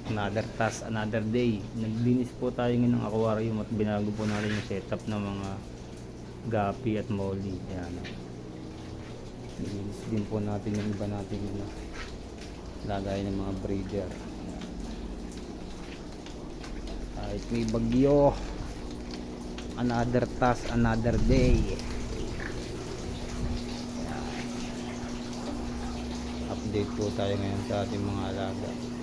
Another task, another day. Naglinis po tayo ngayon ng aquarium at binago po natin yung setup ng mga gapi at molly. Ayan. Nilinis din po natin yung iba natin lagay ng mga breeder. Kahit may bagyo, another task, another day. Update po tayo ngayon sa ating mga alaga.